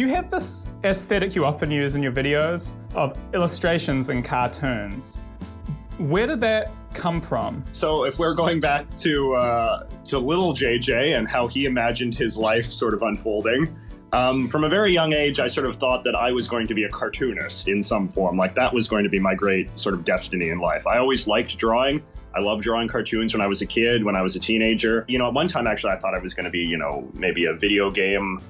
You have this aesthetic you often use in your videos of illustrations and cartoons. Where did that come from? So if we're going back to little JJ and how he imagined his life sort of unfolding, from a very young age, I sort of thought that I was going to be a cartoonist in some form. Like that was going to be my great sort of destiny in life. I always liked drawing. I loved drawing cartoons when I was a kid, when I was a teenager. At one time, actually, I thought I was going to be, maybe a video game,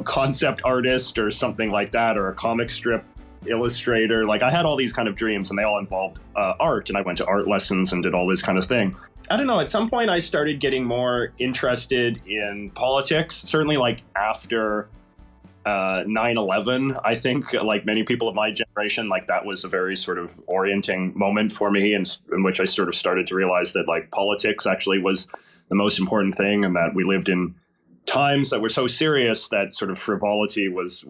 concept artist or something like that, or a comic strip illustrator. Like I had all these kind of dreams and they all involved art, and I went to art lessons and did all this kind of thing. I don't know, at some point I started getting more interested in politics, certainly like after 9/11, I think, like many people of my generation, like that was a very sort of orienting moment for me, in which I sort of started to realize that like politics actually was the most important thing, and that we lived in times that were so serious that sort of frivolity was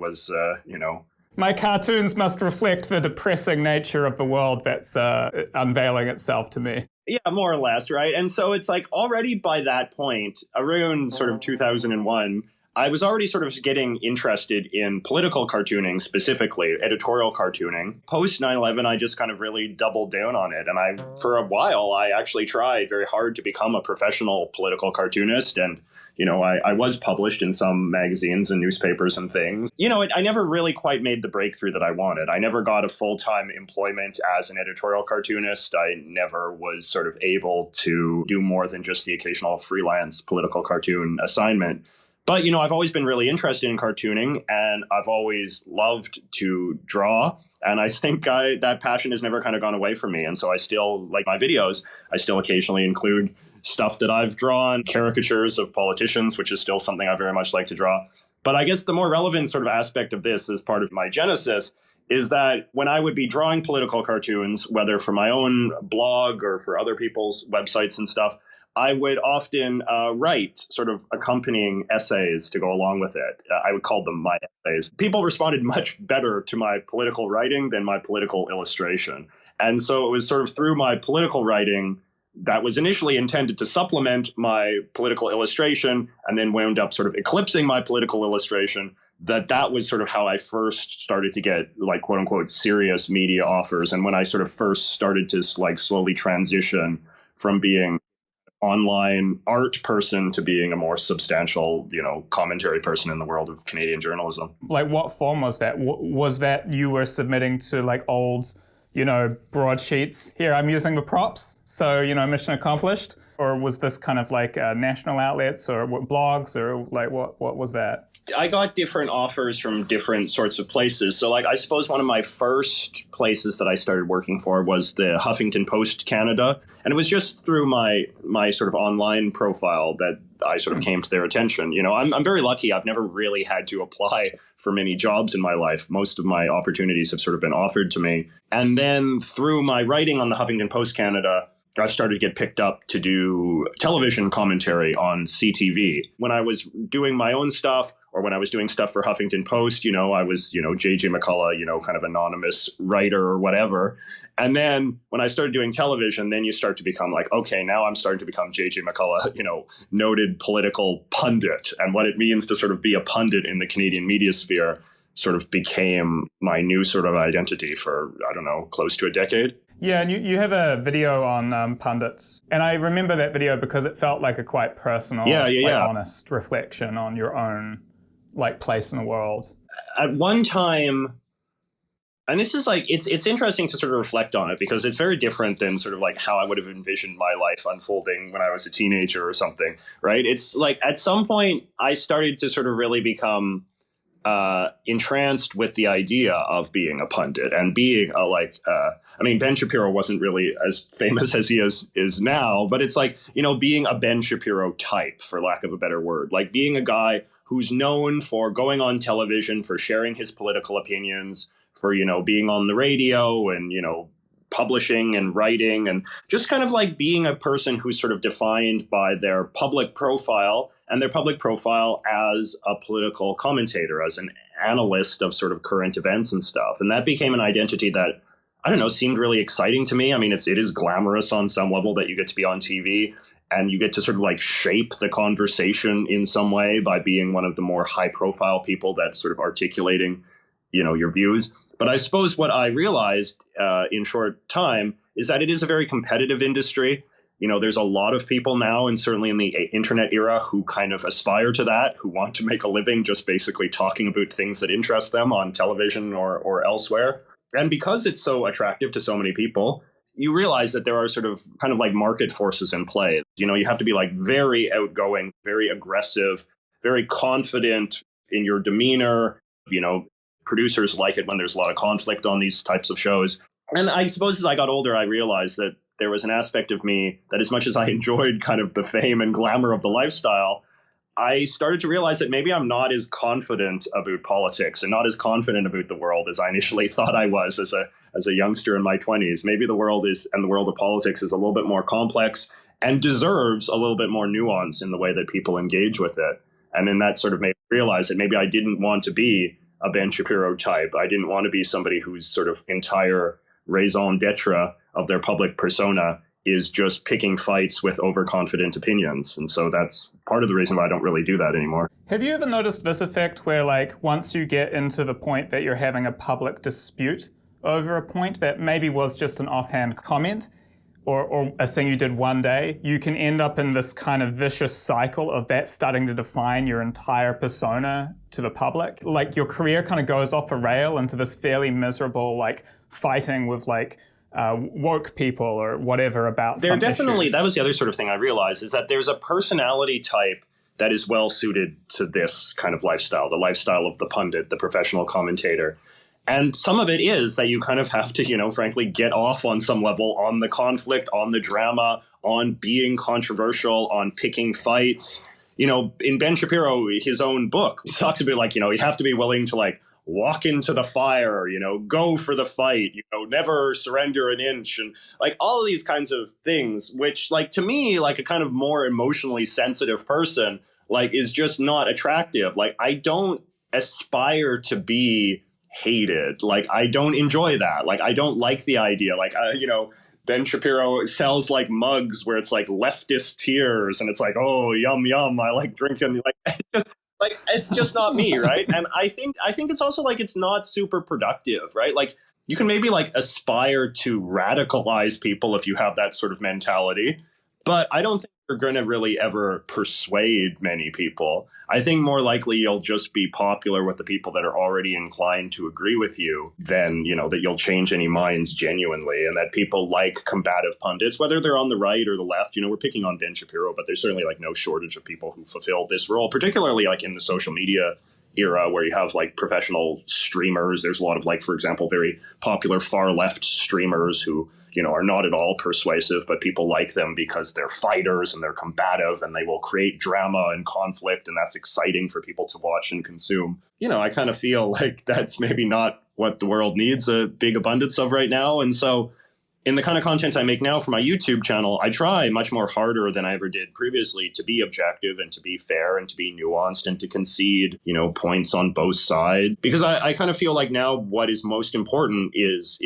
My cartoons must reflect the depressing nature of the world that's unveiling itself to me. Yeah, more or less, right? And so it's like already by that point, around sort of 2001, I was already sort of getting interested in political cartooning, specifically editorial cartooning. Post 9/11, I just kind of really doubled down on it. And for a while, I actually tried very hard to become a professional political cartoonist. And, I was published in some magazines and newspapers and things. I never really quite made the breakthrough that I wanted. I never got a full-time employment as an editorial cartoonist. I never was sort of able to do more than just the occasional freelance political cartoon assignment. But, I've always been really interested in cartooning, and I've always loved to draw. And I think that passion has never kind of gone away from me. And so I still, like my videos, I still occasionally include stuff that I've drawn, caricatures of politicians, which is still something I very much like to draw. But I guess the more relevant sort of aspect of this as part of my genesis is that when I would be drawing political cartoons, whether for my own blog or for other people's websites and stuff, I would often write sort of accompanying essays to go along with it. I would call them my essays. People responded much better to my political writing than my political illustration. And so it was sort of through my political writing that was initially intended to supplement my political illustration and then wound up sort of eclipsing my political illustration. That was sort of how I first started to get like quote unquote serious media offers. And when I sort of first started to like slowly transition from being online art person to being a more substantial, commentary person in the world of Canadian journalism. Like what form was that? Was that you were submitting to like old, broadsheets? Here, I'm using the props, so, mission accomplished? Or was this kind of like national outlets or blogs, or like what was that? I got different offers from different sorts of places. So like, I suppose one of my first places that I started working for was the Huffington Post Canada. And it was just through my sort of online profile that I sort of came to their attention. I'm very lucky. I've never really had to apply for many jobs in my life. Most of my opportunities have sort of been offered to me. And then through my writing on the Huffington Post Canada, I started to get picked up to do television commentary on CTV. When I was doing my own stuff, or when I was doing stuff for Huffington Post, I was, JJ McCullough, kind of anonymous writer or whatever. And then when I started doing television, then you start to become like, okay, now I'm starting to become JJ McCullough, noted political pundit. And what it means to sort of be a pundit in the Canadian media sphere sort of became my new sort of identity for, close to a decade. Yeah, and you have a video on pundits, and I remember that video because it felt like a quite personal, honest reflection on your own place in the world. At one time, and this is like, it's interesting to sort of reflect on it because it's very different than sort of like how I would have envisioned my life unfolding when I was a teenager or something, right? It's like at some point I started to sort of really become entranced with the idea of being a pundit and being Ben Shapiro wasn't really as famous as he is now, but it's like, being a Ben Shapiro type, for lack of a better word, like being a guy who's known for going on television, for sharing his political opinions, for, being on the radio and, publishing and writing, and just kind of like being a person who's sort of defined by their public profile, and their public profile as a political commentator, as an analyst of sort of current events and stuff. And that became an identity that, seemed really exciting to me. I mean, it is glamorous on some level that you get to be on TV and you get to sort of like shape the conversation in some way by being one of the more high profile people that's sort of articulating, your views. But I suppose what I realized in short time is that it is a very competitive industry. There's a lot of people now, and certainly in the internet era, who kind of aspire to that, who want to make a living just basically talking about things that interest them on television or elsewhere. And because it's so attractive to so many people, you realize that there are sort of kind of like market forces in play. You have to be like very outgoing, very aggressive, very confident in your demeanor. Producers like it when there's a lot of conflict on these types of shows. And I suppose as I got older, I realized that there was an aspect of me that, as much as I enjoyed kind of the fame and glamour of the lifestyle, I started to realize that maybe I'm not as confident about politics and not as confident about the world as I initially thought I was as a youngster in my 20s. Maybe the world of politics is a little bit more complex and deserves a little bit more nuance in the way that people engage with it. And then that sort of made me realize that maybe I didn't want to be a Ben Shapiro type. I didn't want to be somebody whose sort of entire raison d'etre of their public persona is just picking fights with overconfident opinions. And so that's part of the reason why I don't really do that anymore. Have you ever noticed this effect where, like, once you get into the point that you're having a public dispute over a point that maybe was just an offhand comment or a thing you did one day, you can end up in this kind of vicious cycle of that starting to define your entire persona to the public? Like, your career kind of goes off a rail into this fairly miserable, like, fighting with, like, woke people or whatever about there some definitely issue. That was the other sort of thing I realized, is that there's a personality type that is well suited to this kind of lifestyle, the lifestyle of the pundit, the professional commentator. And some of it is that you kind of have to, frankly, get off on some level on the conflict, on the drama, on being controversial, on picking fights. In Ben Shapiro, his own book, he talks about like, you have to be willing to like walk into the fire, go for the fight, never surrender an inch, and like all of these kinds of things, which like to me, like a kind of more emotionally sensitive person, like is just not attractive. Like I don't aspire to be hated. Like I don't enjoy that. Like I don't like the idea. Like, Ben Shapiro sells like mugs where it's like leftist tears and it's like, oh, yum, yum. I like drinking. Like it's just not me, right? And I think it's also like it's not super productive, right? Like you can maybe like aspire to radicalize people if you have that sort of mentality, but I don't think you're going to really ever persuade many people. I think more likely you'll just be popular with the people that are already inclined to agree with you than, that you'll change any minds genuinely, and that people like combative pundits, whether they're on the right or the left. We're picking on Ben Shapiro, but there's certainly like no shortage of people who fulfill this role, particularly like in the social media era where you have like professional streamers. There's a lot of like, for example, very popular far left streamers who are not at all persuasive, but people like them because they're fighters and they're combative and they will create drama and conflict. And that's exciting for people to watch and consume. I kind of feel like that's maybe not what the world needs a big abundance of right now. And so in the kind of content I make now for my YouTube channel, I try much more harder than I ever did previously to be objective and to be fair and to be nuanced and to concede, points on both sides. Because I kind of feel like now what is most important is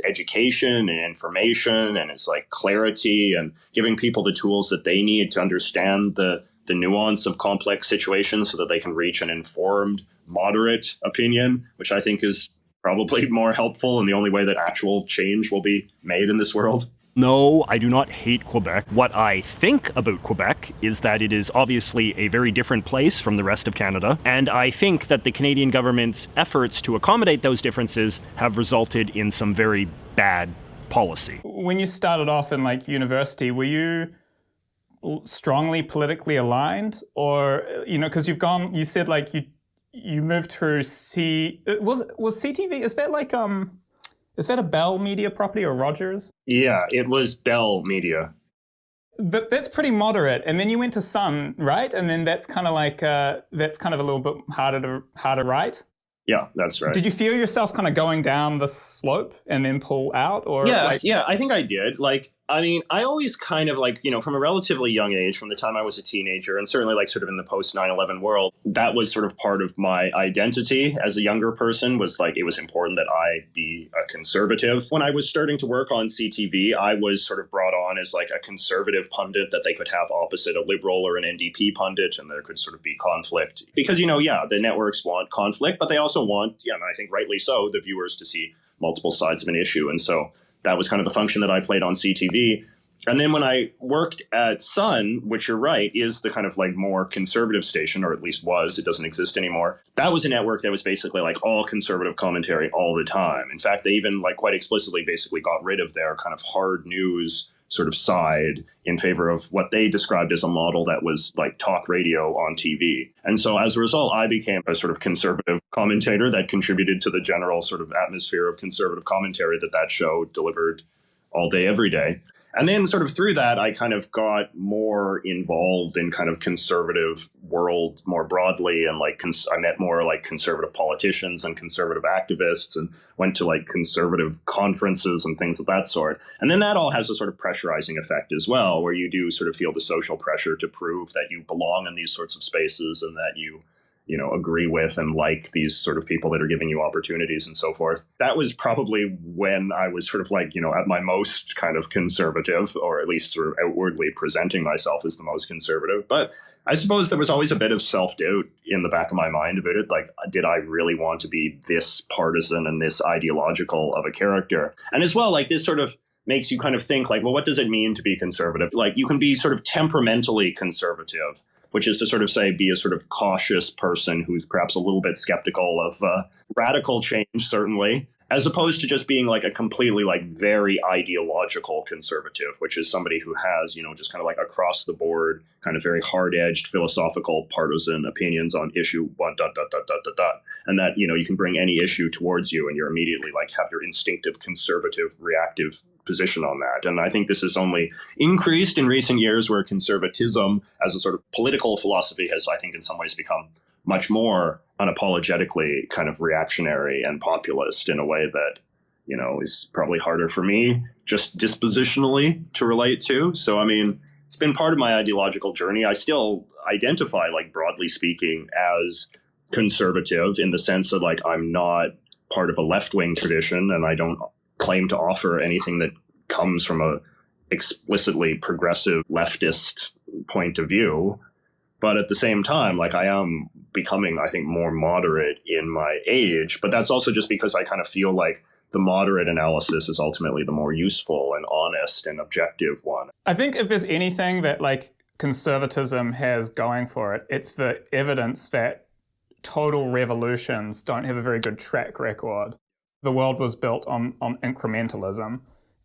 education and information, and it's like clarity and giving people the tools that they need to understand the nuance of complex situations so that they can reach an informed, moderate opinion, which I think is probably more helpful and the only way that actual change will be made in this world. No, I do not hate Quebec. What I think about Quebec is that it is obviously a very different place from the rest of Canada, and I think that the Canadian government's efforts to accommodate those differences have resulted in some very bad policy. When you started off in like university, were you strongly politically aligned, or because you said like you moved through was CTV? Is that like is that a Bell Media property or Rogers? Yeah, it was Bell Media. That's pretty moderate. And then you went to Sun, right? And then that's kind of like that's kind of a little bit harder to write. Yeah, that's right. Did you feel yourself kind of going down the slope and then pull out, or yeah, I think I did. Like I mean, I always kind of like, from a relatively young age, from the time I was a teenager, and certainly like sort of in the post 9/11 world, that was sort of part of my identity as a younger person, was like it was important that I be a conservative. When I was starting to work on CTV, I was sort of brought on as like a conservative pundit that they could have opposite a liberal or an NDP pundit, and there could sort of be conflict. Because, the networks want conflict, but they also want, and I think rightly so, the viewers to see multiple sides of an issue. And so that was kind of the function that I played on CTV. And then when I worked at Sun, which you're right, is the kind of like more conservative station, or at least was, it doesn't exist anymore. That was a network that was basically like all conservative commentary all the time. In fact, they even like quite explicitly basically got rid of their kind of hard news sort of side in favor of what they described as a model that was like talk radio on TV. And so as a result, I became a sort of conservative commentator that contributed to the general sort of atmosphere of conservative commentary that show delivered all day, every day. And then sort of through that, I kind of got more involved in kind of conservative world more broadly. And like I met more like conservative politicians and conservative activists, and went to like conservative conferences and things of that sort. And then that all has a sort of pressurizing effect as well, where you do sort of feel the social pressure to prove that you belong in these sorts of spaces, and that you agree with and like these sort of people that are giving you opportunities and so forth. That was probably when I was sort of like, at my most kind of conservative, or at least sort of outwardly presenting myself as the most conservative. But I suppose there was always a bit of self-doubt in the back of my mind about it. Like, did I really want to be this partisan and this ideological of a character? And as well, like this sort of makes you kind of think like, well, what does it mean to be conservative? Like you can be sort of temperamentally conservative, which is to sort of say be a sort of cautious person who's perhaps a little bit skeptical of radical change, certainly, as opposed to just being like a completely like very ideological conservative, which is somebody who has, just kind of like across the board, kind of very hard edged philosophical partisan opinions on issue one, dot, dot, dot, dot, dot, dot. And that, you can bring any issue towards you and you're immediately like have your instinctive conservative reactive position on that. And I think this has only increased in recent years, where conservatism as a sort of political philosophy has, I think, in some ways become much more unapologetically kind of reactionary and populist in a way that, is probably harder for me just dispositionally to relate to. So, I mean, it's been part of my ideological journey. I still identify, like, broadly speaking, as conservative in the sense that, like, I'm not part of a left-wing tradition, and I don't claim to offer anything that comes from a explicitly progressive leftist point of view. But at the same time, like, I am becoming, I think, more moderate in my age. But that's also just because I kind of feel like the moderate analysis is ultimately the more useful and honest and objective one. I think if there's anything that like conservatism has going for it, it's the evidence that total revolutions don't have a very good track record. The world was built on incrementalism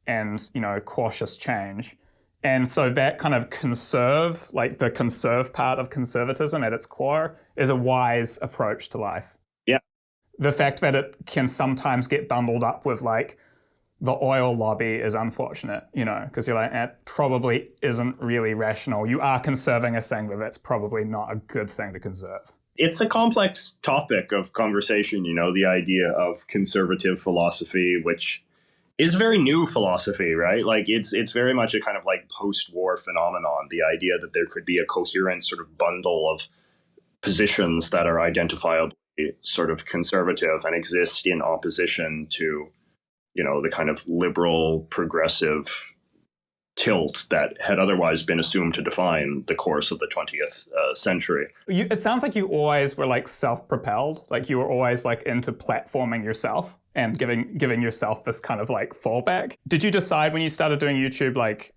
and, cautious change. And so that kind of the conserve part of conservatism at its core is a wise approach to life. Yeah. The fact that it can sometimes get bundled up with like the oil lobby is unfortunate, because you're like, it probably isn't really rational. You are conserving a thing, but it's probably not a good thing to conserve. It's a complex topic of conversation, the idea of conservative philosophy, which is very new philosophy, right? Like it's very much a kind of like post-war phenomenon, the idea that there could be a coherent sort of bundle of positions that are identifiably sort of conservative and exist in opposition to, the kind of liberal progressive tilt that had otherwise been assumed to define the course of the 20th century. It sounds like you always were like self-propelled, like you were always like into platforming yourself and giving yourself this kind of like fallback. Did you decide when you started doing YouTube, like,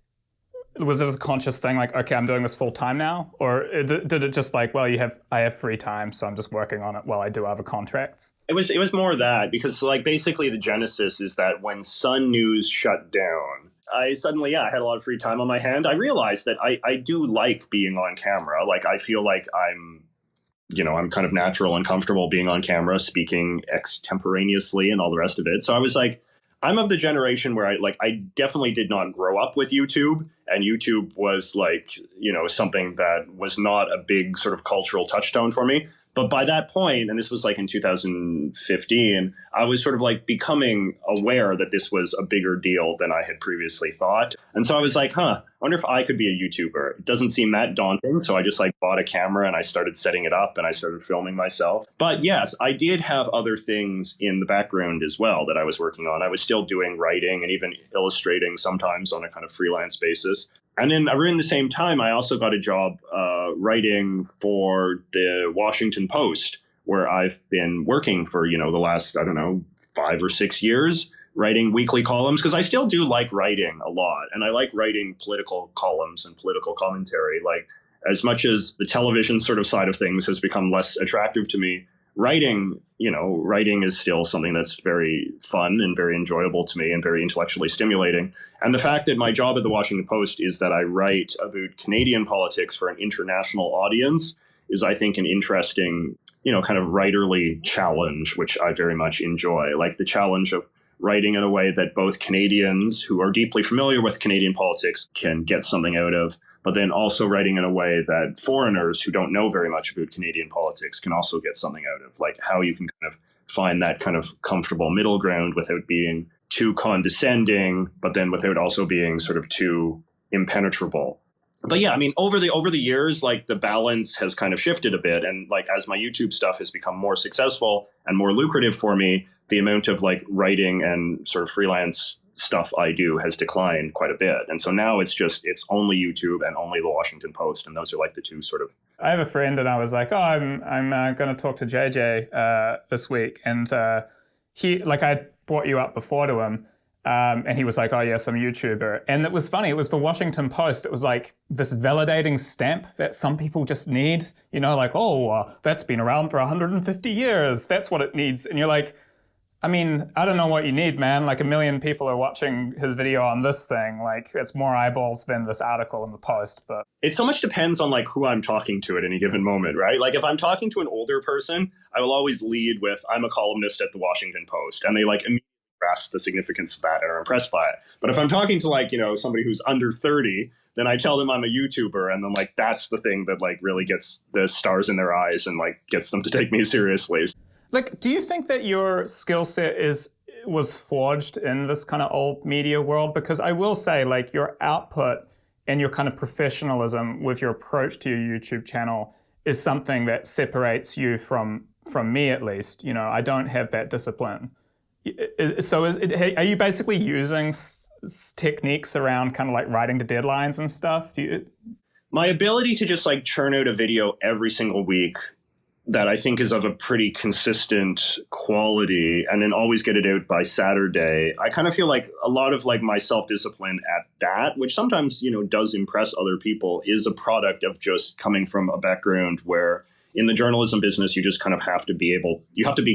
was this a conscious thing, like, okay, I'm doing this full time now? Or did it just like, well, I have free time, so I'm just working on it while I do other contracts? It was more that, because like basically the genesis is that when Sun News shut down, I suddenly, I had a lot of free time on my hand. I realized that I do like being on camera. Like, I feel like I'm kind of natural and comfortable being on camera, speaking extemporaneously and all the rest of it. So I was like, I'm of the generation where I definitely did not grow up with YouTube, and YouTube was like, something that was not a big sort of cultural touchstone for me. But by that point, and this was like in 2015, I was sort of like becoming aware that this was a bigger deal than I had previously thought. And so I was like, I wonder if I could be a YouTuber. It doesn't seem that daunting. So I just like bought a camera and I started setting it up and I started filming myself. But yes, I did have other things in the background as well that I was working on. I was still doing writing and even illustrating sometimes on a kind of freelance basis. And then around the same time, I also got a job writing for the Washington Post, where I've been working for, the last, 5 or 6 years, writing weekly columns, because I still do like writing a lot. And I like writing political columns and political commentary. Like, as much as the television sort of side of things has become less attractive to me, writing is still something that's very fun and very enjoyable to me and very intellectually stimulating. And the fact that my job at the Washington Post is that I write about Canadian politics for an international audience is, I think, an interesting, kind of writerly challenge, which I very much enjoy. Like the challenge of writing in a way that both Canadians who are deeply familiar with Canadian politics can get something out of, but then also writing in a way that foreigners who don't know very much about Canadian politics can also get something out of, like how you can kind of find that kind of comfortable middle ground without being too condescending, but then without also being sort of too impenetrable. But yeah, I mean, over the years, like the balance has kind of shifted a bit. And like as my YouTube stuff has become more successful and more lucrative for me, the amount of like writing and sort of freelance stuff I do has declined quite a bit. And so now it's only YouTube and only the Washington Post. And those are like the two sort of. I have a friend and I was like, I'm going to talk to JJ this week. And I brought you up before to him. And he was like, oh, yes, I'm a YouTuber. And it was funny. It was the Washington Post. It was like this validating stamp that some people just need, like, that's been around for 150 years. That's what it needs. And you're like, I mean, I don't know what you need, man. Like 1 million people are watching his video on this thing. Like it's more eyeballs than this article in the Post. But it so much depends on like who I'm talking to at any given moment, right? Like if I'm talking to an older person, I will always lead with, I'm a columnist at the Washington Post. And they like immediately grasp the significance of that and are impressed by it. But if I'm talking to like, somebody who's under 30, then I tell them I'm a YouTuber. And then like, that's the thing that like really gets the stars in their eyes and like gets them to take me seriously. Like, do you think that your skill set was forged in this kind of old media world? Because I will say, like, your output and your kind of professionalism with your approach to your YouTube channel is something that separates you from me, at least. I don't have that discipline. So are you basically using techniques around kind of like writing to deadlines and stuff? My ability to just like churn out a video every single week that I think is of a pretty consistent quality and then always get it out by Saturday. I kind of feel like a lot of like my self-discipline at that, which sometimes, does impress other people, is a product of just coming from a background where in the journalism business, you just kind of have to be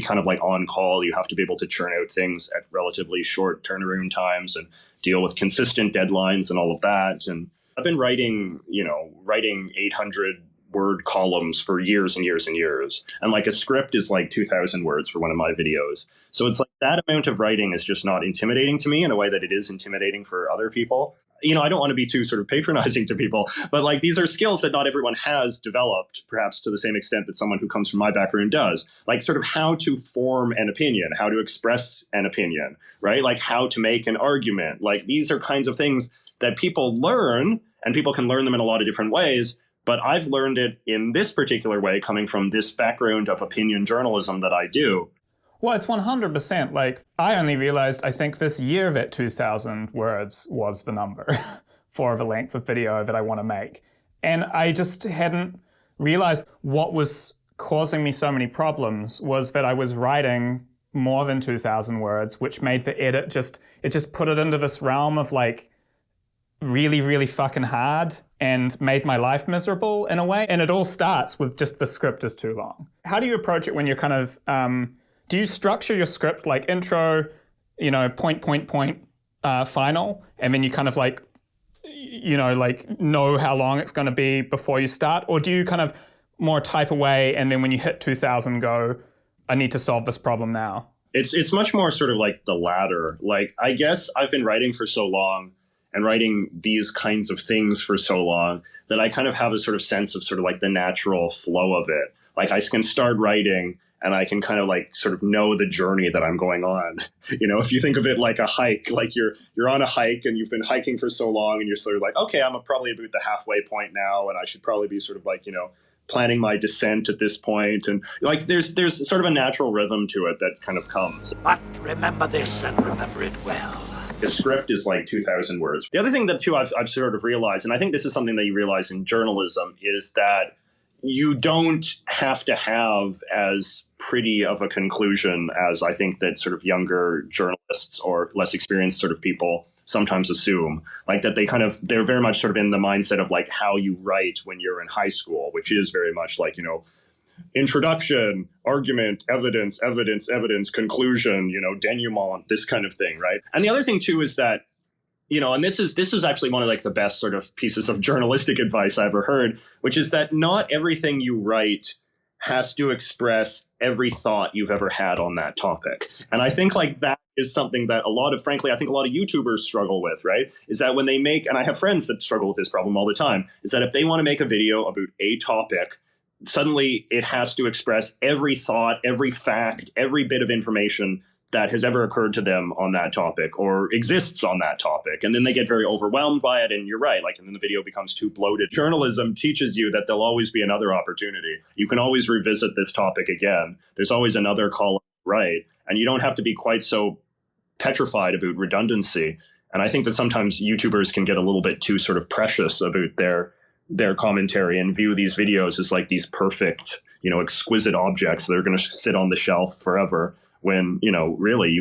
kind of like on call. You have to be able to churn out things at relatively short turnaround times and deal with consistent deadlines and all of that. And I've been writing 800 word columns for years and years and years. And like a script is like 2,000 words for one of my videos. So it's like that amount of writing is just not intimidating to me in a way that it is intimidating for other people. I don't want to be too sort of patronizing to people, but like these are skills that not everyone has developed, perhaps to the same extent that someone who comes from my background does. Like sort of how to form an opinion, how to express an opinion, right? Like how to make an argument. Like these are kinds of things that people learn, and people can learn them in a lot of different ways. But I've learned it in this particular way, coming from this background of opinion journalism that I do. Well, it's 100%. Like, I only realized, I think this year that 2,000 words was the number for the length of video that I want to make. And I just hadn't realized what was causing me so many problems was that I was writing more than 2,000 words, which made the edit just put it into this realm of like, really, really fucking hard and made my life miserable in a way. And it all starts with just the script is too long. How do you approach it when you're kind of, do you structure your script like intro, point, final, and then you kind of like, know how long it's going to be before you start? Or do you kind of more type away and then when you hit 2,000 go, I need to solve this problem now? It's much more sort of like the latter. Like, I guess I've been writing for so long and writing these kinds of things for so long that I kind of have a sort of sense of sort of like the natural flow of it. Like I can start writing and I can kind of like sort of know the journey that I'm going on. If you think of it like a hike, like you're on a hike and you've been hiking for so long and you're sort of like, okay, I'm probably about the halfway point now. And I should probably be sort of like, planning my descent at this point. And like, there's sort of a natural rhythm to it that kind of comes. But remember this and remember it well. The script is like 2,000 words. The other thing that too I've sort of realized, and I think this is something that you realize in journalism, is that you don't have to have as pretty of a conclusion as I think that sort of younger journalists or less experienced sort of people sometimes assume. Like that they're very much sort of in the mindset of like how you write when you're in high school, which is very much like, introduction, argument, evidence, conclusion, denouement, this kind of thing, right? And the other thing too is that, and this is actually one of like the best sort of pieces of journalistic advice I ever heard, which is that not everything you write has to express every thought you've ever had on that topic. And I think like that is something that I think a lot of YouTubers struggle with, right? Is that when they and I have friends that struggle with this problem all the time, is that if they want to make a video about a topic, suddenly it has to express every thought, every fact, every bit of information that has ever occurred to them on that topic or exists on that topic. And then they get very overwhelmed by it. And you're right. Like, and then the video becomes too bloated. Journalism teaches you that there'll always be another opportunity. You can always revisit this topic again. There's always another column, right? And you don't have to be quite so petrified about redundancy. And I think that sometimes YouTubers can get a little bit too sort of precious about their commentary and view these videos as like these perfect, exquisite objects that are going to sit on the shelf forever. When, really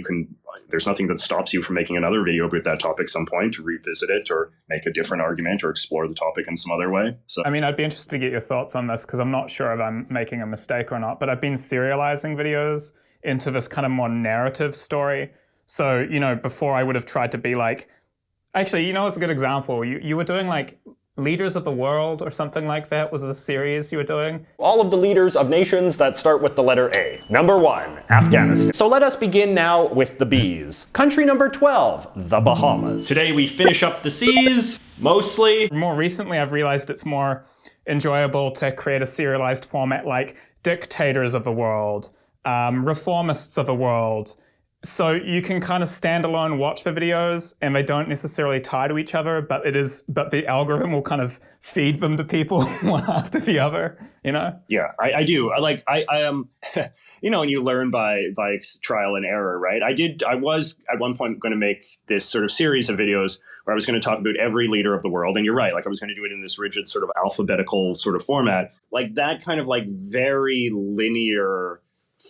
there's nothing that stops you from making another video about that topic some point to revisit it or make a different argument or explore the topic in some other way. So, I mean, I'd be interested to get your thoughts on this because I'm not sure if I'm making a mistake or not, but I've been serializing videos into this kind of more narrative story. So, before I would have tried to be like, actually, it's a good example. You were doing like Leaders of the World or something like that was a series you were doing. All of the leaders of nations that start with the letter A. Number 1, Afghanistan. So let us begin now with the B's. Country number 12, the Bahamas. Today we finish up the C's, mostly. More recently, I've realized it's more enjoyable to create a serialized format like dictators of the world, reformists of the world. So you can kind of stand alone watch the videos and they don't necessarily tie to each other, but the algorithm will kind of feed them to people one after the other, Yeah, I do. I am, and you learn by trial and error, right? I was at one point going to make this sort of series of videos where I was going to talk about every leader of the world. And you're right, like I was going to do it in this rigid sort of alphabetical sort of format. Like that kind of like very linear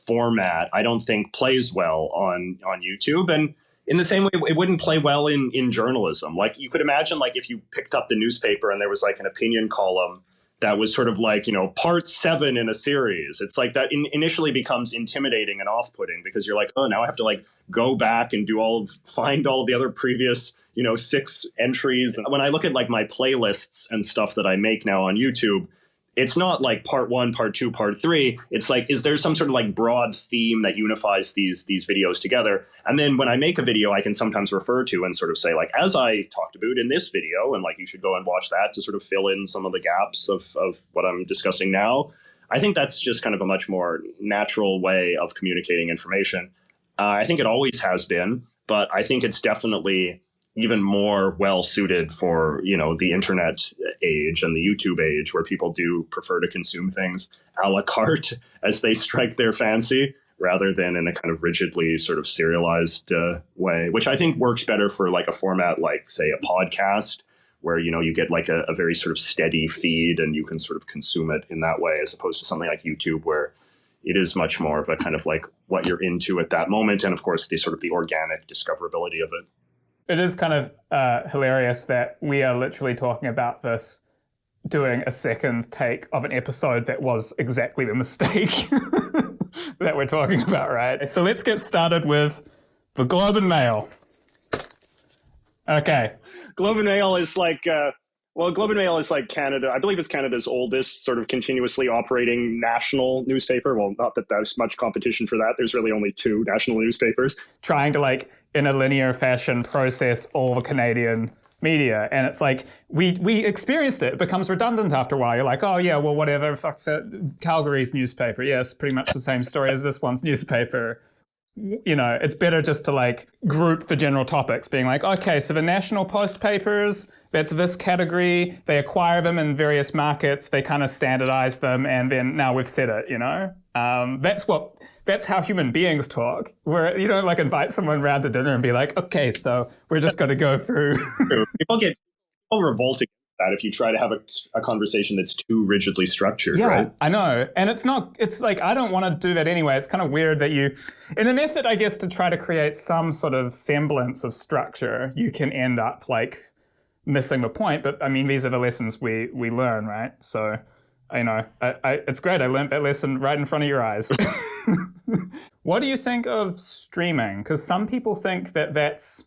format, I don't think plays well on YouTube. And in the same way, it wouldn't play well in journalism. Like you could imagine like if you picked up the newspaper and there was like an opinion column that was sort of like, part 7 in a series. It's like that initially becomes intimidating and off-putting because you're like, oh, now I have to like go back and find all the other previous, 6 entries. And when I look at like my playlists and stuff that I make now on YouTube, it's not like part 1, part 2, part 3. It's like, is there some sort of like broad theme that unifies these videos together? And then when I make a video, I can sometimes refer to and sort of say like, as I talked about in this video, and like you should go and watch that to sort of fill in some of the gaps of what I'm discussing now. I think that's just kind of a much more natural way of communicating information. I think it always has been, but I think it's definitely even more well suited for, the internet age and the YouTube age where people do prefer to consume things a la carte as they strike their fancy rather than in a kind of rigidly sort of serialized way, which I think works better for like a format like, say, a podcast where, you get like a very sort of steady feed and you can sort of consume it in that way as opposed to something like YouTube where it is much more of a kind of like what you're into at that moment. And of course, the sort of the organic discoverability of it. It is kind of hilarious that we are literally talking about this, doing a second take of an episode that was exactly the mistake that we're talking about, right? So let's get started with the Globe and Mail. Okay. Globe and Mail is like, Globe and Mail is like Canada. I believe it's Canada's oldest sort of continuously operating national newspaper. Well, not that there's much competition for that. There's really only 2 national newspapers. Trying to like, in a linear fashion, process all the Canadian media. And it's like, we experienced it. It becomes redundant after a while. You're like, oh yeah, well, whatever, fuck that. Calgary's newspaper. Yes, pretty much the same story as this one's newspaper. You know, it's better just to like group the general topics, being like, okay, so the National Post papers, that's this category, they acquire them in various markets, they kind of standardize them, and then now we've said it, you know? That's how human beings talk. Where you don't like invite someone around to dinner and be like, okay, so we're just going to go through. People get revolting that if you try to have a conversation that's too rigidly structured, yeah, right? I know. And it's like, I don't want to do that anyway. It's kind of weird that in an effort, I guess, to try to create some sort of semblance of structure, you can end up like missing the point. But I mean, these are the lessons we learn, right? So, you know, it's great. I learned that lesson right in front of your eyes. What do you think of streaming? Because some people think that that's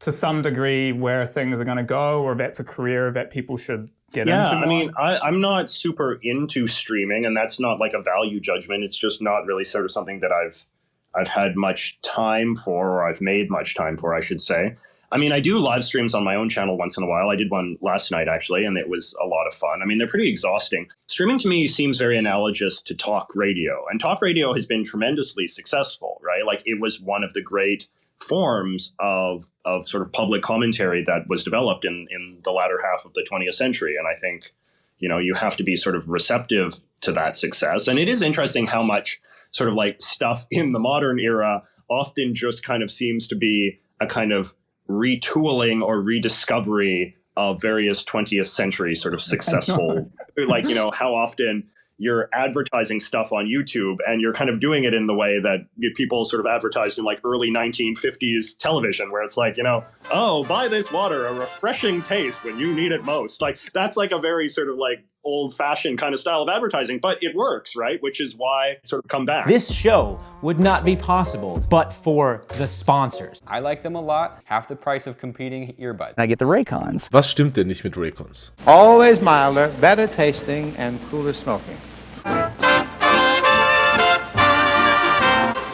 to some degree where things are going to go, or that's a career that people should get into. Yeah, I mean, I'm not super into streaming, and that's not like a value judgment. It's just not really sort of something that I've had much time for, or I've made much time for, I should say. I mean, I do live streams on my own channel once in a while. I did one last night, actually, and it was a lot of fun. I mean, they're pretty exhausting. Streaming to me seems very analogous to talk radio, and talk radio has been tremendously successful, right? Like, it was one of the great forms of sort of public commentary that was developed in the latter half of the 20th century. And I think, you know, you have to be sort of receptive to that success. And it is interesting how much sort of like stuff in the modern era often just kind of seems to be a kind of retooling or rediscovery of various 20th century sort of successful, like, you know, how often you're advertising stuff on YouTube and you're kind of doing it in the way that people sort of advertised in like early 1950s television, where it's like, you know, oh, buy this water, a refreshing taste when you need it most. Like, that's like a very sort of like old fashioned kind of style of advertising, but it works, right? Which is why it sort of come back. This show would not be possible but for the sponsors. I like them a lot, half the price of competing earbuds. I get the Raycons. Was stimmt denn nicht mit Raycons? Always milder, better tasting, and cooler smoking.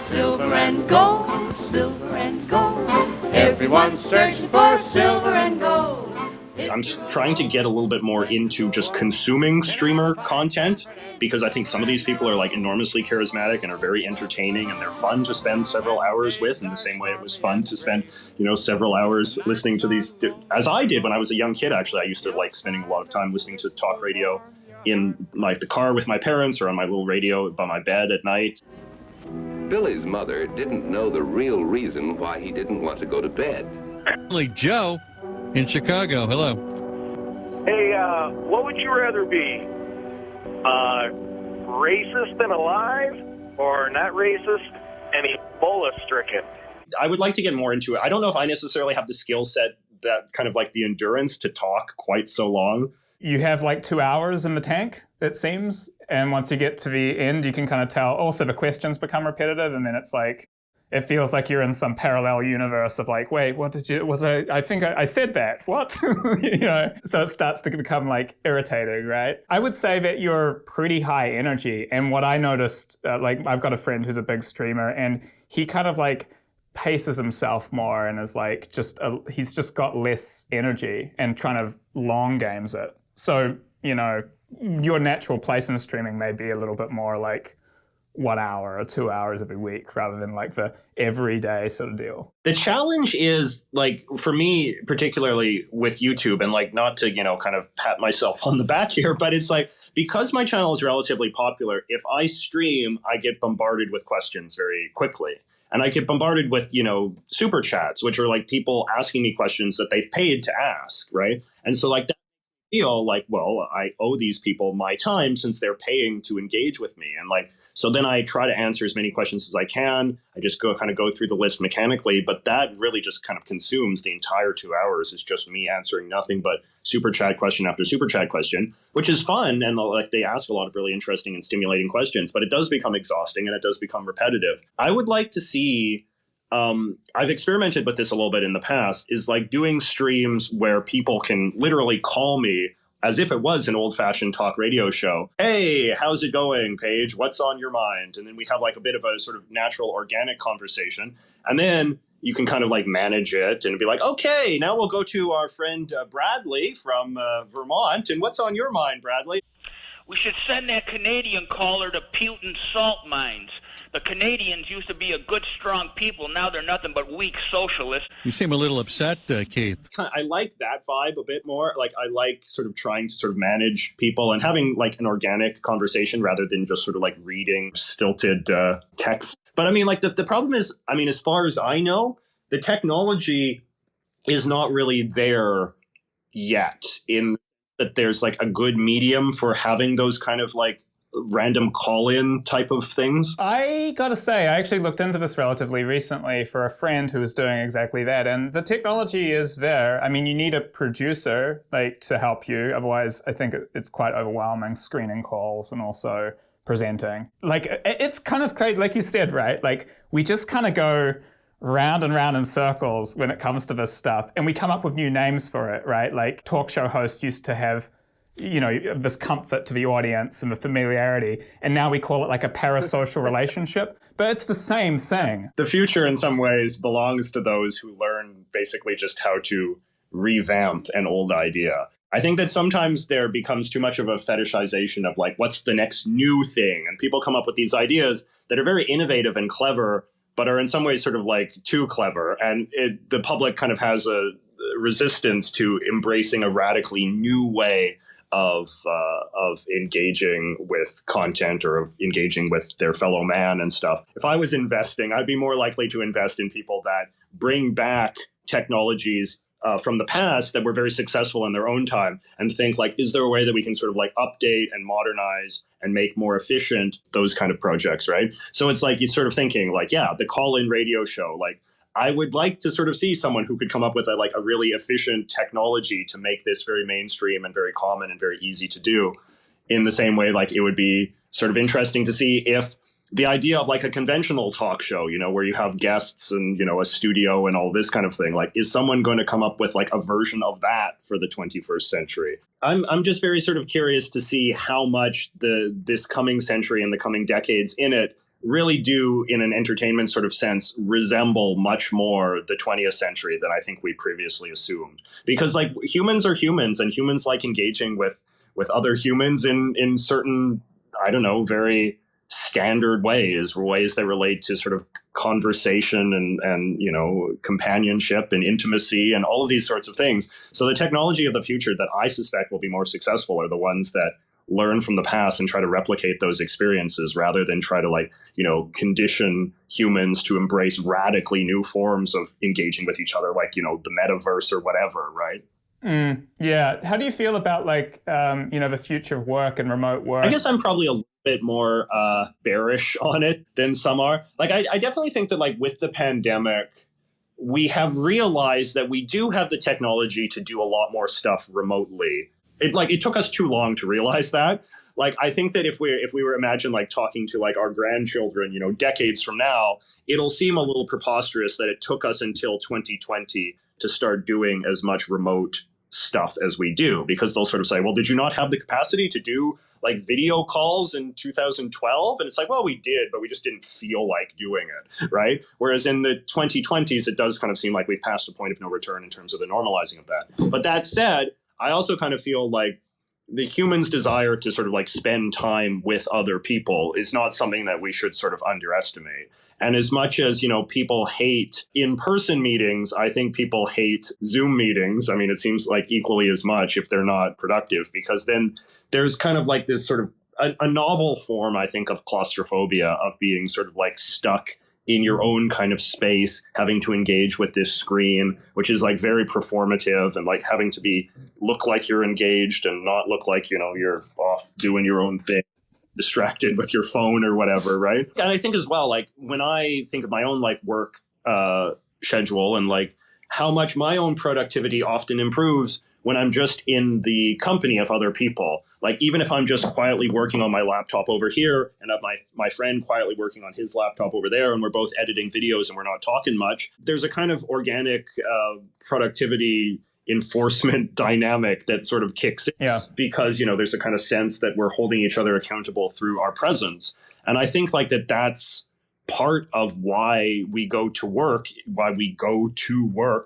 Silver and gold, silver and gold. Everyone's searching for silver and gold. I'm trying to get a little bit more into just consuming streamer content, because I think some of these people are like enormously charismatic and are very entertaining, and they're fun to spend several hours with in the same way it was fun to spend, you know, several hours listening to these, as I did when I was a young kid. Actually, I used to like spending a lot of time listening to talk radio in like the car with my parents or on my little radio by my bed at night. Billy's mother didn't know the real reason why he didn't want to go to bed. Like Joe in Chicago. Hello. Hey, what would you rather be? Racist and alive, or not racist and Ebola stricken? I would like to get more into it. I don't know if I necessarily have the skill set, that kind of like the endurance to talk quite so long. You have like 2 hours in the tank, it seems. And once you get to the end, you can kind of tell. Also, the questions become repetitive, and then it's like, it feels like you're in some parallel universe of like, wait, what did you, I think I said that, what? You know, so it starts to become like irritating, right? I would say that you're pretty high energy. And what I noticed, like I've got a friend who's a big streamer, and he kind of like paces himself more and is like, he's just got less energy and kind of long games it. So, you know, your natural place in streaming may be a little bit more like 1 hour or 2 hours every week rather than like the everyday sort of deal. The challenge is like, for me, particularly with YouTube, and like not to, you know, kind of pat myself on the back here, but it's like, because my channel is relatively popular, if I stream, I get bombarded with questions very quickly. And I get bombarded with, you know, super chats, which are like people asking me questions that they've paid to ask, right? And so like that feel like, well, I owe these people my time since they're paying to engage with me. And like, so then I try to answer as many questions as I can. I just go through the list mechanically, but that really just kind of consumes the entire 2 hours. It's just me answering nothing but super chat question after super chat question, which is fun. And like they ask a lot of really interesting and stimulating questions, but it does become exhausting and it does become repetitive. I would like to see, I've experimented with this a little bit in the past, is like doing streams where people can literally call me as if it was an old-fashioned talk radio show. Hey, how's it going, Paige? What's on your mind? And then we have like a bit of a sort of natural, organic conversation. And then you can kind of like manage it and be like, okay, now we'll go to our friend Bradley from Vermont. And what's on your mind, Bradley? We should send that Canadian caller to Putin salt mines. The Canadians used to be a good, strong people. Now they're nothing but weak socialists. You seem a little upset, Keith. I like that vibe a bit more. Like, I like sort of trying to sort of manage people and having like an organic conversation rather than just sort of like reading stilted text. But I mean, like the problem is, I mean, as far as I know, the technology is not really there yet in that there's like a good medium for having those kind of like random call-in type of things. I gotta say, I actually looked into this relatively recently for a friend who was doing exactly that, and the technology is there. I mean, you need a producer like to help you, otherwise I think it's quite overwhelming screening calls and also presenting. Like, it's kind of crazy, like you said, right? Like, we just kind of go round and round in circles when it comes to this stuff, and we come up with new names for it, right? Like, talk show hosts used to have, you know, this comfort to the audience and the familiarity, and now we call it like a parasocial relationship, but it's the same thing. The future in some ways belongs to those who learn basically just how to revamp an old idea. I think that sometimes there becomes too much of a fetishization of like, what's the next new thing? And people come up with these ideas that are very innovative and clever, but are in some ways sort of like too clever. And the public kind of has a resistance to embracing a radically new way of engaging with content or of engaging with their fellow man and stuff. If I was investing, I'd be more likely to invest in people that bring back technologies from the past that were very successful in their own time, and think like, is there a way that we can sort of like update and modernize and make more efficient those kind of projects, right? So it's like, you're sort of thinking like, yeah, the call-in radio show, like, I would like to sort of see someone who could come up with a really efficient technology to make this very mainstream and very common and very easy to do. In the same way, like, it would be sort of interesting to see if the idea of like a conventional talk show, you know, where you have guests and, you know, a studio and all this kind of thing, like, is someone going to come up with like a version of that for the 21st century? I'm just very sort of curious to see how much this coming century and the coming decades in it really do, in an entertainment sort of sense, resemble much more the 20th century than I think we previously assumed. Because like, humans are humans, and humans like engaging with other humans in certain, I don't know, very standard ways that relate to sort of conversation and you know, companionship and intimacy and all of these sorts of things. So the technology of the future that I suspect will be more successful are the ones that learn from the past and try to replicate those experiences, rather than try to like, you know, condition humans to embrace radically new forms of engaging with each other, like, you know, the metaverse or whatever, right? Yeah. How do you feel about like, you know, the future of work and remote work? I guess I'm probably a little bit more bearish on it than some are. Like, I definitely think that like with the pandemic, we have realized that we do have the technology to do a lot more stuff remotely. It took us too long to realize that. Like, I think that if we were imagine like talking to like our grandchildren, you know, decades from now, it'll seem a little preposterous that it took us until 2020 to start doing as much remote stuff as we do, because they'll sort of say, well, did you not have the capacity to do like video calls in 2012? And it's like, well, we did, but we just didn't feel like doing it, right? Whereas in the 2020s, it does kind of seem like we've passed a point of no return in terms of the normalizing of that. But that said, I also kind of feel like the human's desire to sort of like spend time with other people is not something that we should sort of underestimate. And as much as, you know, people hate in-person meetings, I think people hate Zoom meetings. I mean, it seems like equally as much if they're not productive, because then there's kind of like this sort of a novel form, I think, of claustrophobia, of being sort of like stuck in your own kind of space, having to engage with this screen, which is like very performative, and like having to look like you're engaged and not look like, you know, you're off doing your own thing, distracted with your phone or whatever, right? And I think as well, like when I think of my own like work schedule and like how much my own productivity often improves when I'm just in the company of other people. Like, even if I'm just quietly working on my laptop over here and have my friend quietly working on his laptop over there, and we're both editing videos and we're not talking much, there's a kind of organic productivity enforcement dynamic that sort of kicks in, because, you know, there's a kind of sense that we're holding each other accountable through our presence. And I think like that's part of why we go to work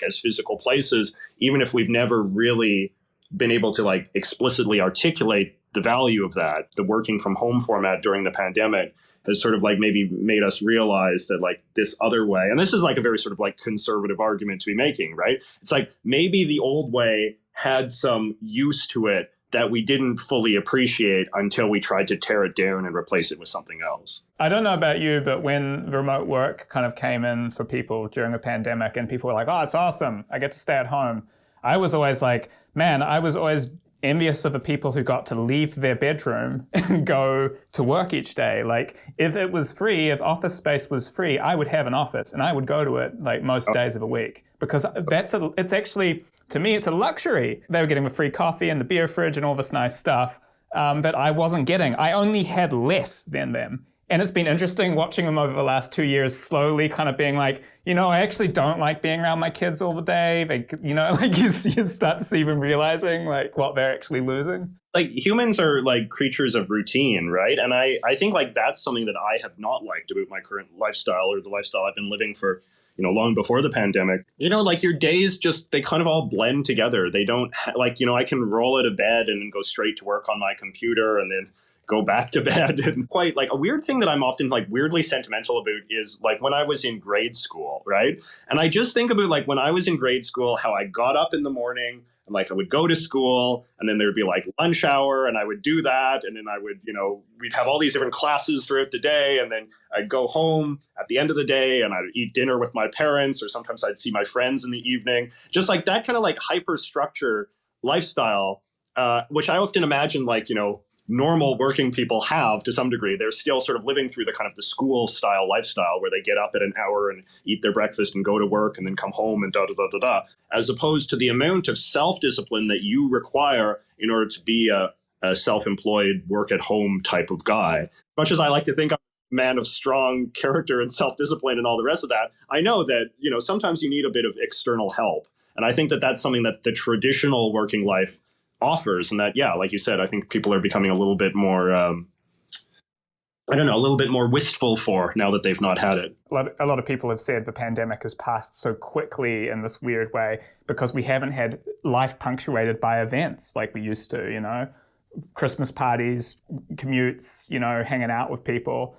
as physical places, even if we've never really been able to like explicitly articulate the value of that. The working from home format during the pandemic has sort of like maybe made us realize that like this other way, and this is like a very sort of like conservative argument to be making, right? It's like maybe the old way had some use to it that we didn't fully appreciate until we tried to tear it down and replace it with something else. I don't know about you, but when remote work kind of came in for people during the pandemic and people were like, oh, it's awesome, I get to stay at home, I was always like, man, I was always envious of the people who got to leave their bedroom and go to work each day. Like, if it was free, if office space was free, I would have an office and I would go to it like most days of the week, because it's actually, to me, it's a luxury. They were getting the free coffee and the beer fridge and all this nice stuff that I wasn't getting. I only had less than them. And it's been interesting watching them over the last 2 years slowly kind of being like, you know, I actually don't like being around my kids all the day. They, you know, like you start to see them realizing like what they're actually losing. Like humans are like creatures of routine, right? And I think like that's something that I have not liked about my current lifestyle, or the lifestyle I've been living for, you know, long before the pandemic. You know, like your days just, they kind of all blend together. They don't like, you know, I can roll out of bed and go straight to work on my computer and then go back to bed. And quite like a weird thing that I'm often like weirdly sentimental about is like when I was in grade school, right? And I just think about like when I was in grade school, how I got up in the morning and like I would go to school and then there'd be like lunch hour and I would do that. And then I would, you know, we'd have all these different classes throughout the day. And then I'd go home at the end of the day and I'd eat dinner with my parents, or sometimes I'd see my friends in the evening. Just like that kind of like hyper structure lifestyle, which I often imagine like, you know, normal working people have to some degree. They're still sort of living through the kind of the school style lifestyle where they get up at an hour and eat their breakfast and go to work and then come home and as opposed to the amount of self-discipline that you require in order to be a self-employed work at home type of guy. Much as I like to think I'm a man of strong character and self-discipline and all the rest of that, I know that, you know, sometimes you need a bit of external help. And I think that that's something that the traditional working life offers, and that, yeah, like you said, I think people are becoming a little bit more, a little bit more wistful for now that they've not had it. A lot of people have said the pandemic has passed so quickly in this weird way because we haven't had life punctuated by events like we used to, you know, Christmas parties, commutes, you know, hanging out with people.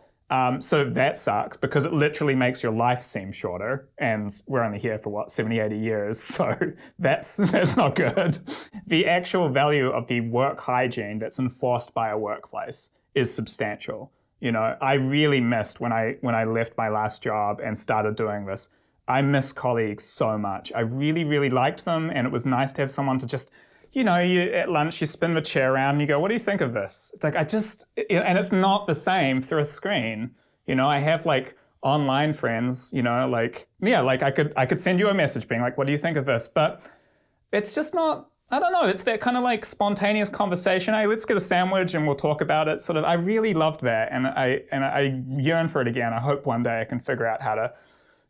So that sucks because it literally makes your life seem shorter, and we're only here for 70, 80 years. So that's not good. The actual value of the work hygiene that's enforced by a workplace is substantial. You know, I really missed when I left my last job and started doing this. I miss colleagues so much. I really, really liked them, and it was nice to have someone to just, you know, you at lunch, you spin the chair around and you go, what do you think of this? It's like, and it's not the same through a screen. You know, I have like online friends, you know, like, yeah, like I could send you a message being like, what do you think of this? But it's just not, I don't know, it's that kind of like spontaneous conversation. Hey, let's get a sandwich and we'll talk about it. Sort of, I really loved that. And I yearn for it again. I hope one day I can figure out how to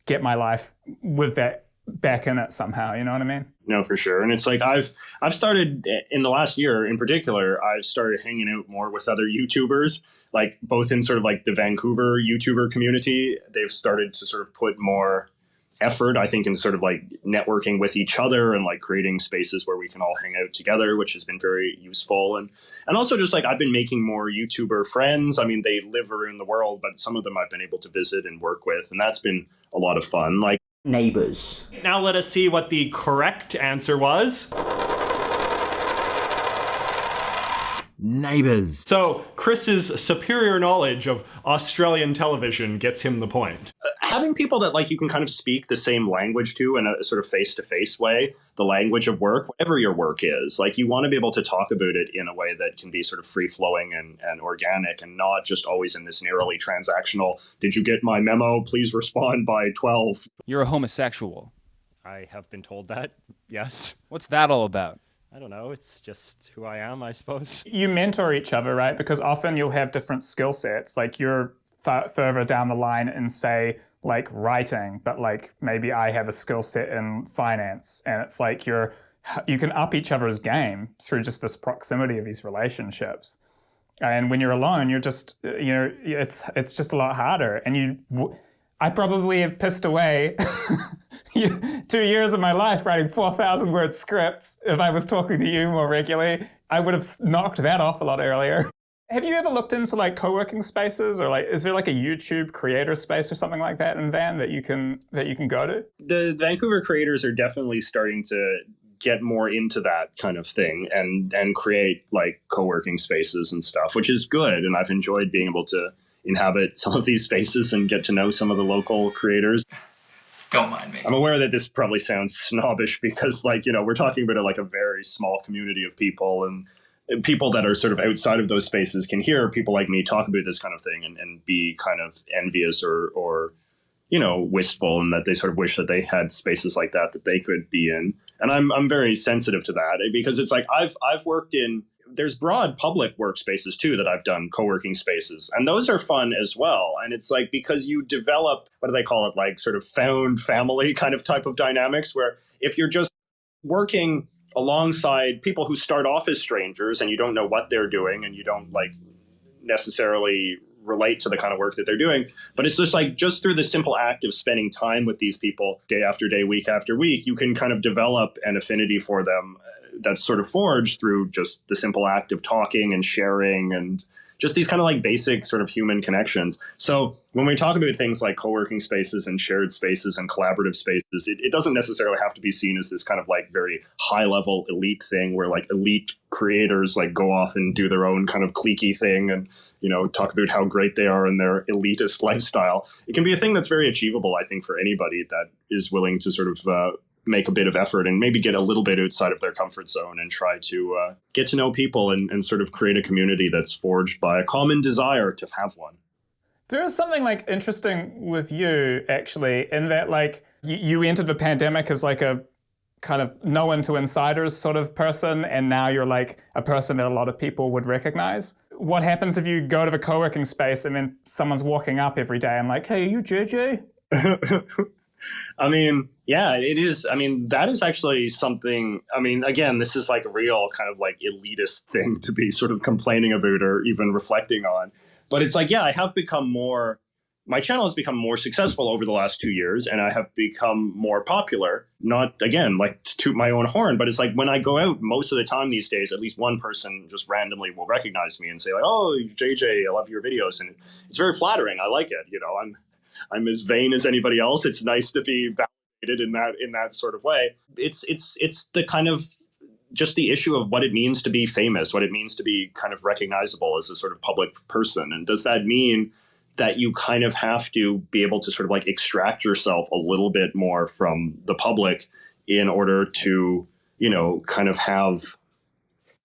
get my life with that back in it somehow, you know what I mean? No, for sure. And it's like I've started in the last year in particular, I've started hanging out more with other YouTubers, like both in sort of like the Vancouver YouTuber community. They've started to sort of put more effort, I think, in sort of like networking with each other and like creating spaces where we can all hang out together, which has been very useful. And also just like I've been making more YouTuber friends. I mean, they live around the world, but some of them I've been able to visit and work with. And that's been a lot of fun. Like, neighbors. Now let us see what the correct answer was. Neighbors. So Chris's superior knowledge of Australian television gets him the point. Having people that like you can kind of speak the same language to in a sort of face-to-face way, the language of work, whatever your work is, like you want to be able to talk about it in a way that can be sort of free-flowing and organic and not just always in this narrowly transactional, did you get my memo? Please respond by 12. You're a homosexual. I have been told that, yes. What's that all about? I don't know. It's just who I am, I suppose. You mentor each other, right? Because often you'll have different skill sets. Like you're further down the line in, say, like writing, but like maybe I have a skill set in finance, and it's like you can up each other's game through just this proximity of these relationships. And when you're alone, you're just, you know, it's just a lot harder. And I probably have pissed away 2 years of my life writing 4,000 word scripts. If I was talking to you more regularly, I would have knocked that off a lot earlier. Have you ever looked into like co-working spaces, or like is there like a YouTube creator space or something like that in Van that you can go to? The Vancouver creators are definitely starting to get more into that kind of thing and create like co-working spaces and stuff, which is good. And I've enjoyed being able to inhabit some of these spaces and get to know some of the local creators. Don't mind me. I'm aware that this probably sounds snobbish because, like, you know, we're talking about like a very small community of people, and people that are sort of outside of those spaces can hear people like me talk about this kind of thing and be kind of envious or you know, wistful, and that they sort of wish that they had spaces like that they could be in. And I'm very sensitive to that because it's like I've worked in, there's broad public workspaces too that I've done, co-working spaces, and those are fun as well. And it's like, because you develop, what do they call it, like sort of found family kind of type of dynamics, where if you're just working alongside people who start off as strangers and you don't know what they're doing and you don't like necessarily relate to the kind of work that they're doing, but it's just like, just through the simple act of spending time with these people day after day, week after week, you can kind of develop an affinity for them that's sort of forged through just the simple act of talking and sharing and just these kind of like basic sort of human connections. So when we talk about things like co-working spaces and shared spaces and collaborative spaces, it doesn't necessarily have to be seen as this kind of like very high level elite thing where like elite creators like go off and do their own kind of cliquey thing and, you know, talk about how great they are in their elitist lifestyle. It can be a thing that's very achievable, I think, for anybody that is willing to sort of make a bit of effort and maybe get a little bit outside of their comfort zone and try to get to know people and sort of create a community that's forged by a common desire to have one. There is something like interesting with you, actually, in that like you entered the pandemic as like a kind of known to insiders sort of person, and now you're like a person that a lot of people would recognize. What happens if you go to the co-working space and then someone's walking up every day and like, hey, are you JJ? I mean, yeah, it is. I mean, that is actually something. I mean, again, this is like a real kind of like elitist thing to be sort of complaining about or even reflecting on. But it's like, yeah, I have become more, my channel has become more successful over the last 2 years, and I have become more popular. Not, again, like to toot my own horn, but it's like when I go out, most of the time these days, at least one person just randomly will recognize me and say like, oh, JJ, I love your videos. And it's very flattering. I like it. You know, I'm as vain as anybody else. It's nice to be validated in that sort of way. It's the kind of just the issue of what it means to be famous, what it means to be kind of recognizable as a sort of public person. And does that mean that you kind of have to be able to sort of like extract yourself a little bit more from the public in order to, you know, kind of have,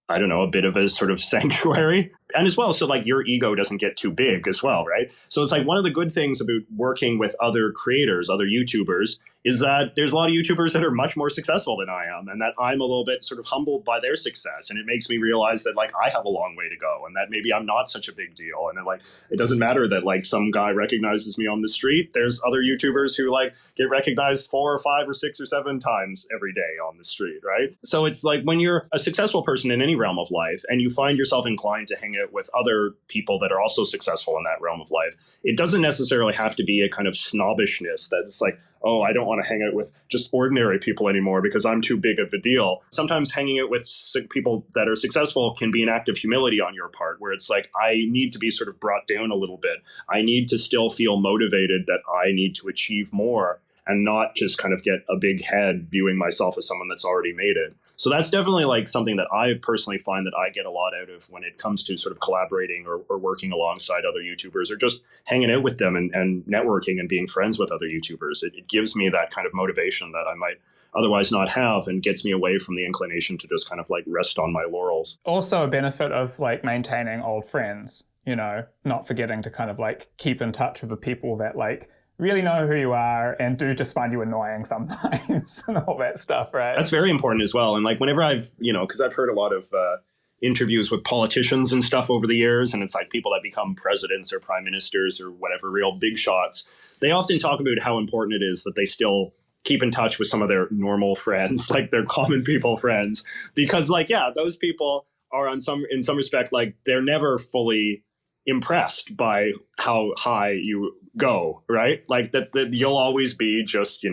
I don't know, a bit of a sort of sanctuary? And as well, so like your ego doesn't get too big as well, right? So it's like one of the good things about working with other creators, other YouTubers, is that there's a lot of YouTubers that are much more successful than I am, and that I'm a little bit sort of humbled by their success. And it makes me realize that like I have a long way to go, and that maybe I'm not such a big deal. And then, like, it doesn't matter that like some guy recognizes me on the street. There's other YouTubers who like get recognized 4 or 5 or 6 or 7 times every day on the street, right? So it's like when you're a successful person in any realm of life and you find yourself inclined to hang out with other people that are also successful in that realm of life, it doesn't necessarily have to be a kind of snobbishness that's like, oh, I don't want to hang out with just ordinary people anymore because I'm too big of a deal. Sometimes hanging out with people that are successful can be an act of humility on your part, where it's like, I need to be sort of brought down a little bit. I need to still feel motivated that I need to achieve more and not just kind of get a big head viewing myself as someone that's already made it. So that's definitely like something that I personally find that I get a lot out of when it comes to sort of collaborating or working alongside other YouTubers or just hanging out with them and networking and being friends with other YouTubers. It gives me that kind of motivation that I might otherwise not have and gets me away from the inclination to just kind of like rest on my laurels. Also a benefit of like maintaining old friends, you know, not forgetting to kind of like keep in touch with the people that like really know who you are and do just find you annoying sometimes and all that stuff, right? That's very important as well. And like whenever I've, you know, because I've heard a lot of interviews with politicians and stuff over the years, and it's like people that become presidents or prime ministers or whatever, real big shots, they often talk about how important it is that they still keep in touch with some of their normal friends, like their common people friends, because like, yeah, those people are in some respect, like they're never fully impressed by how high you go, right? Like that you'll always be just,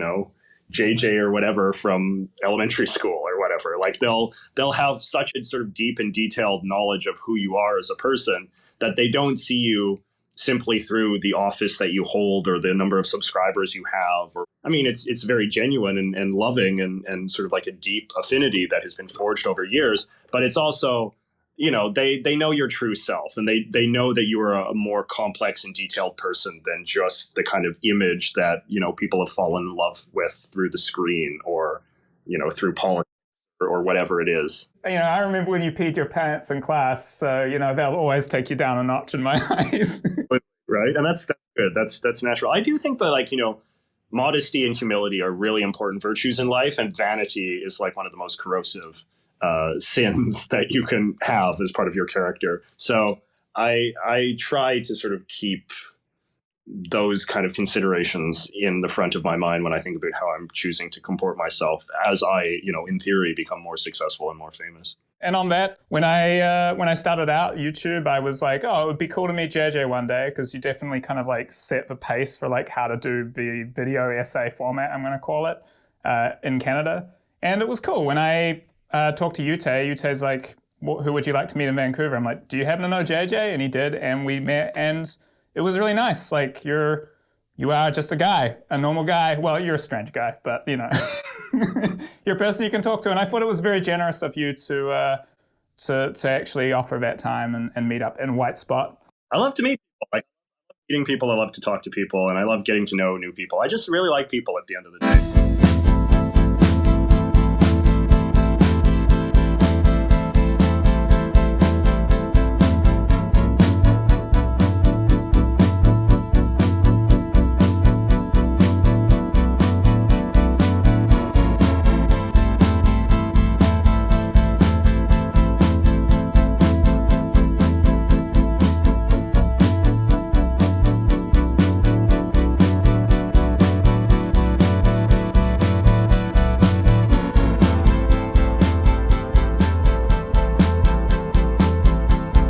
JJ or whatever from elementary school or whatever. Like they'll have such a sort of deep and detailed knowledge of who you are as a person that they don't see you simply through the office that you hold or the number of subscribers you have. Or I mean, it's very genuine and loving and sort of like a deep affinity that has been forged over years. But it's also, they know your true self, and they know that you are a more complex and detailed person than just the kind of image that, people have fallen in love with through the screen or, through politics or whatever it is. I remember when you peed your pants in class, so, they'll always take you down a notch in my eyes. Right. And that's good. That's natural. I do think that, modesty and humility are really important virtues in life, and vanity is like one of the most corrosive sins that you can have as part of your character. So I try to sort of keep those kind of considerations in the front of my mind when I think about how I'm choosing to comport myself as I, in theory, become more successful and more famous. And on that, when I started out YouTube, I was like, oh, it would be cool to meet JJ one day, because you definitely kind of like set the pace for like how to do the video essay format, I'm going to call it, in Canada. And it was cool. When I talked to Yute's like, who would you like to meet in Vancouver? I'm like, do you happen to know JJ? And he did, and we met, and it was really nice. Like, you are just a guy, a normal guy. Well, you're a strange guy, but you're a person you can talk to. And I thought it was very generous of you to actually offer that time and meet up in White Spot. I love to meet people. I love meeting people. I love to talk to people, and I love getting to know new people. I just really like people at the end of the day.